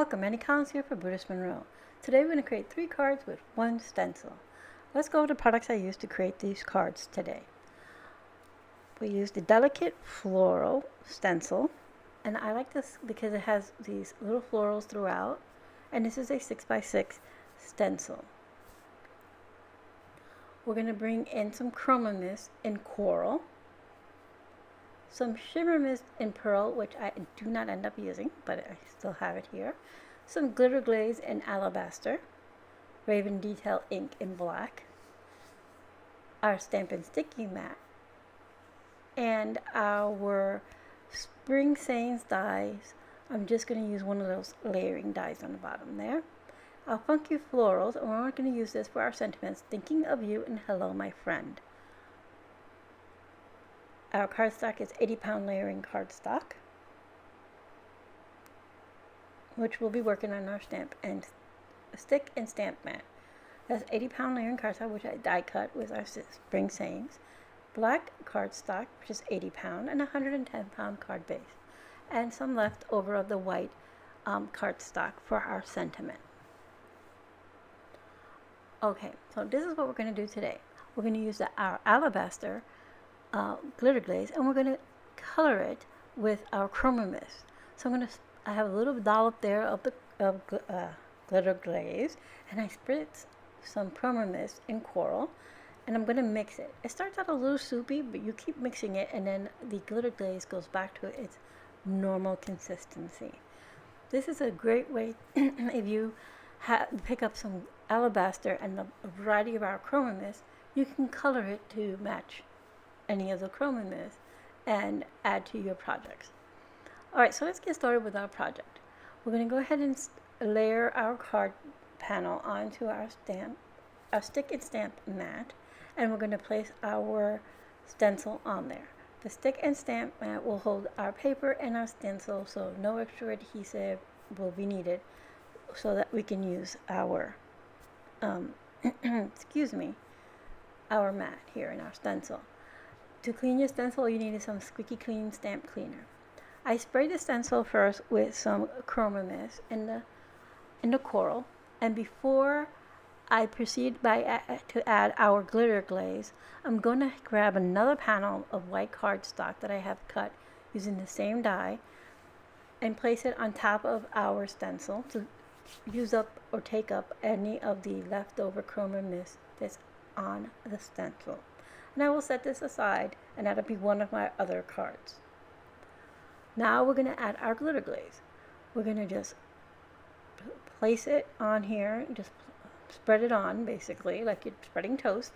Welcome, Annie Collins here for Brutus, Monroe. Today we're going to create 3 cards with 1 stencil. Let's go over the products I used to create these cards today. We used the delicate floral stencil, and I like this because it has these little florals throughout, and this is a 6x6 stencil. We're going to bring in some Chroma mist in coral, some shimmer mist in pearl, which I do not end up using, but I still have it here, some glitter glaze in alabaster, raven detail ink in black, our Stampin' Sticky mat, and our spring sayings dies. I'm just going to use one of those layering dies on the bottom there. Our funky florals, and we're going to use this for our sentiments, thinking of you and hello my friend. Our cardstock is 80-pound layering cardstock, which we'll be working on our stamp and stick and stamp mat. That's 80-pound layering cardstock, which I die cut with our spring sayings. Black cardstock, which is 80-pound, and 110-pound card base, and some left over of the white cardstock for our sentiment. Okay, so this is what we're going to do today. We're going to use our alabaster glitter glaze, and we're going to color it with our Chroma mist. So I have a little dollop there of the glitter glaze, and I spritz some Chroma mist in coral, and I'm going to mix it. It starts out a little soupy, but you keep mixing it, and then the glitter glaze goes back to its normal consistency. This is a great way if you pick up some alabaster and a variety of our Chroma mist, you can color it to match any of the Chroma mist and add to your projects. Alright, so let's get started with our project. We're going to go ahead and layer our card panel onto our stick and stamp mat, and we're going to place our stencil on there. The stick and stamp mat will hold our paper and our stencil, so no extra adhesive will be needed, so that we can use our our mat here in our stencil. To clean your stencil, all you need is some squeaky clean stamp cleaner. I sprayed the stencil first with some Chroma mist in the coral, and before I proceed to add our glitter glaze, I'm going to grab another panel of white cardstock that I have cut using the same die and place it on top of our stencil to use up or take up any of the leftover Chroma mist that's on the stencil. And I will set this aside, and that'll be one of my other cards. Now we're going to add our glitter glaze. We're going to just place it on here, just spread it on basically like you're spreading toast,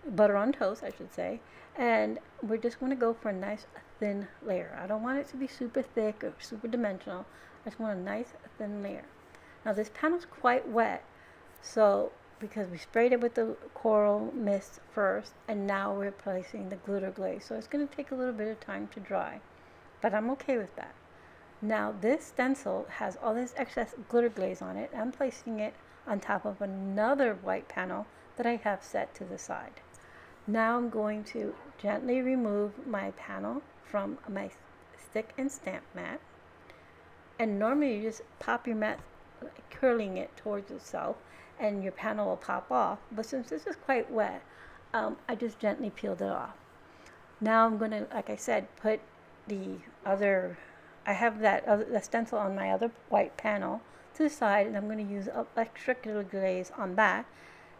butter on toast I should say, and we're just going to go for a nice thin layer. I don't want it to be super thick or super dimensional. I just want a nice thin layer. Now this panel's quite wet, so because we sprayed it with the coral mist first, and now we're placing the glitter glaze, so it's going to take a little bit of time to dry, but I'm okay with that. Now this stencil has all this excess glitter glaze on it. I'm placing it on top of another white panel that I have set to the side. Now I'm going to gently remove my panel from my stick and stamp mat, and normally you just pop your mat, curling it towards itself, and your panel will pop off, but since this is quite wet, I just gently peeled it off. Now I'm going to, like I said, put I have the stencil on my other white panel to the side, and I'm going to use extra glitter glaze on that,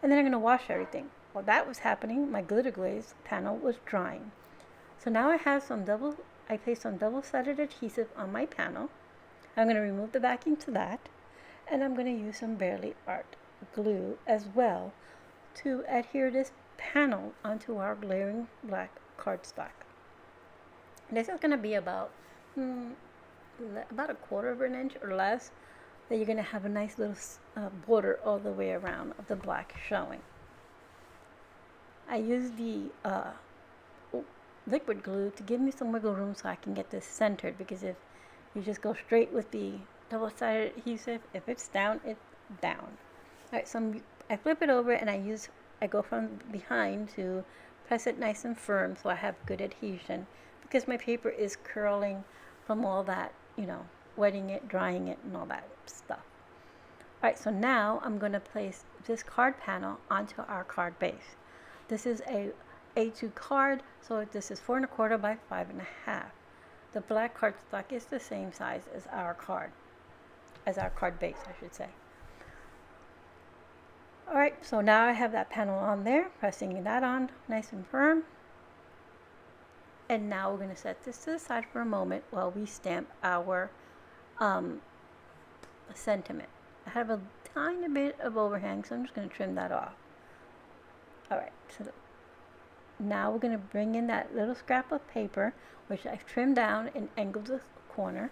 and then I'm going to wash everything. While that was happening, my glitter glaze panel was drying. So now I placed some double-sided adhesive on my panel. I'm going to remove the backing to that, and I'm going to use some Barely Art glue as well to adhere this panel onto our layering black cardstock. This is going to be about a quarter of an inch or less, that you're going to have a nice little border all the way around of the black showing. I use the liquid glue to give me some wiggle room so I can get this centered, because if you just go straight with the double-sided adhesive, if it's down, it's down. Alright, so I flip it over, and I go from behind to press it nice and firm so I have good adhesion, because my paper is curling from all that, wetting it, drying it, and all that stuff. Alright, so now I'm going to place this card panel onto our card base. This is a A2 card, so this is 4 1/4 by 5 1/2. The black cardstock is the same size as our card base, I should say. Alright, so now I have that panel on there, pressing that on nice and firm. And now we're going to set this to the side for a moment while we stamp our sentiment. I have a tiny bit of overhang, so I'm just going to trim that off. Alright, so now we're going to bring in that little scrap of paper, which I've trimmed down and angled the corner.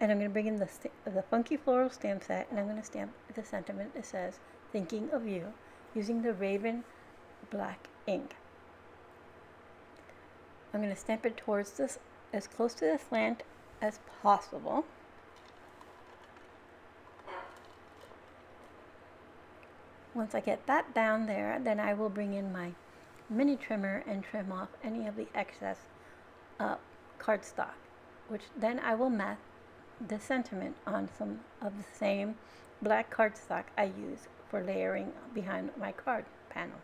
And I'm going to bring in the Funky Floral stamp set, and I'm going to stamp the sentiment that says, "Thinking of You," using the Raven black ink. I'm going to stamp it towards this, as close to the slant as possible. Once I get that down there, then I will bring in my mini trimmer and trim off any of the excess cardstock, which then I will mat the sentiment on some of the same black cardstock I use for layering behind my card panel.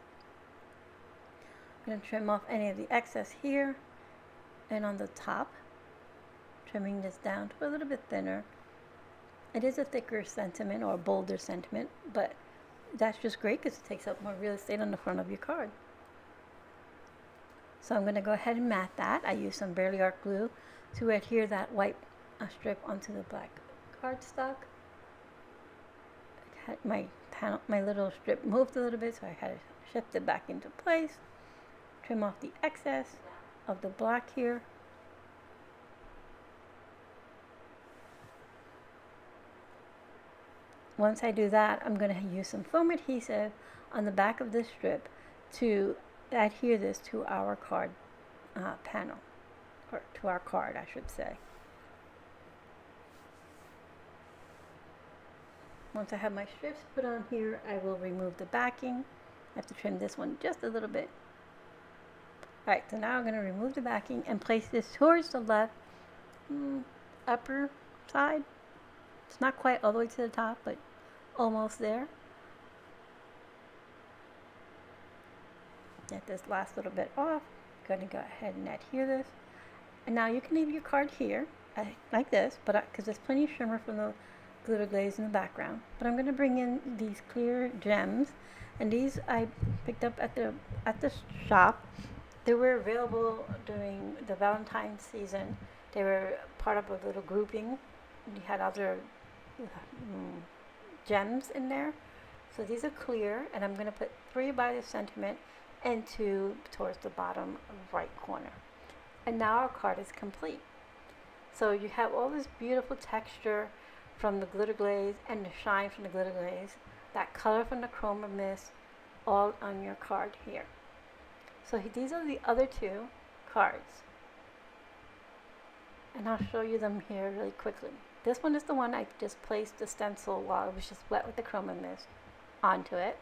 I'm going to trim off any of the excess here and on the top, trimming this down to a little bit thinner. It is a thicker sentiment or a bolder sentiment, but that's just great because it takes up more real estate on the front of your card. So I'm going to go ahead and mat that. I use some Barely Art glue to adhere that white strip onto the black cardstock. My little strip moved a little bit, so I had to shift it back into place. Trim off the excess of the black here. Once I do that, I'm going to use some foam adhesive on the back of this strip to adhere this to our card panel, or to our card, I should say. Once I have my strips put on here, I will remove the backing. I have to trim this one just a little bit. Alright, so now I'm going to remove the backing and place this towards the left upper side. It's not quite all the way to the top, but almost there. Get this last little bit off. I'm going to go ahead and adhere this. And now you can leave your card here, like this, but because there's plenty of shimmer from the glitter glaze in the background. But I'm going to bring in these clear gems, and these I picked up at the shop. They were available during the Valentine season. They were part of a little grouping. You had other gems in there. So these are clear, and I'm going to put 3 by the sentiment and 2 towards the bottom right corner. And now our card is complete. So you have all this beautiful texture from the glitter glaze and the shine from the glitter glaze, that color from the Chroma mist, all on your card here. So these are the other 2 cards, and I'll show you them here really quickly. This one is the one I just placed the stencil while it was just wet with the Chroma mist onto it.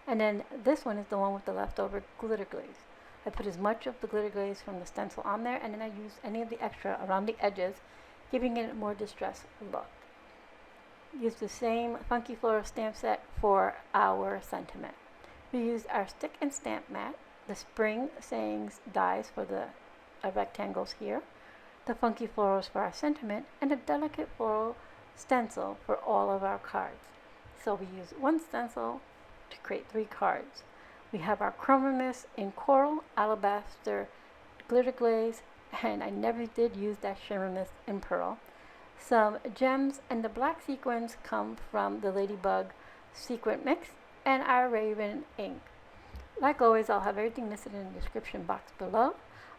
And then this one is the one with the leftover glitter glaze. I put as much of the glitter glaze from the stencil on there, and then I used any of the extra around the edges, giving it a more distressed look. Use the same Funky Floral stamp set for our sentiment. We used our stick and stamp mat, the spring sayings dies for the rectangles here, the Funky Florals for our sentiment, and a delicate floral stencil for all of our cards. So we use 1 stencil to create 3 cards. We have our Chroma mist in coral, alabaster, glitter glaze, and I never did use that shimmer mist in pearl. Some gems, and the black sequins come from the Ladybug sequin mix and our Raven ink. Like always, I'll have everything listed in the description box below.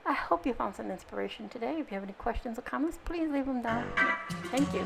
I hope you found some inspiration today. If you have any questions or comments, please leave them down here. Thank you.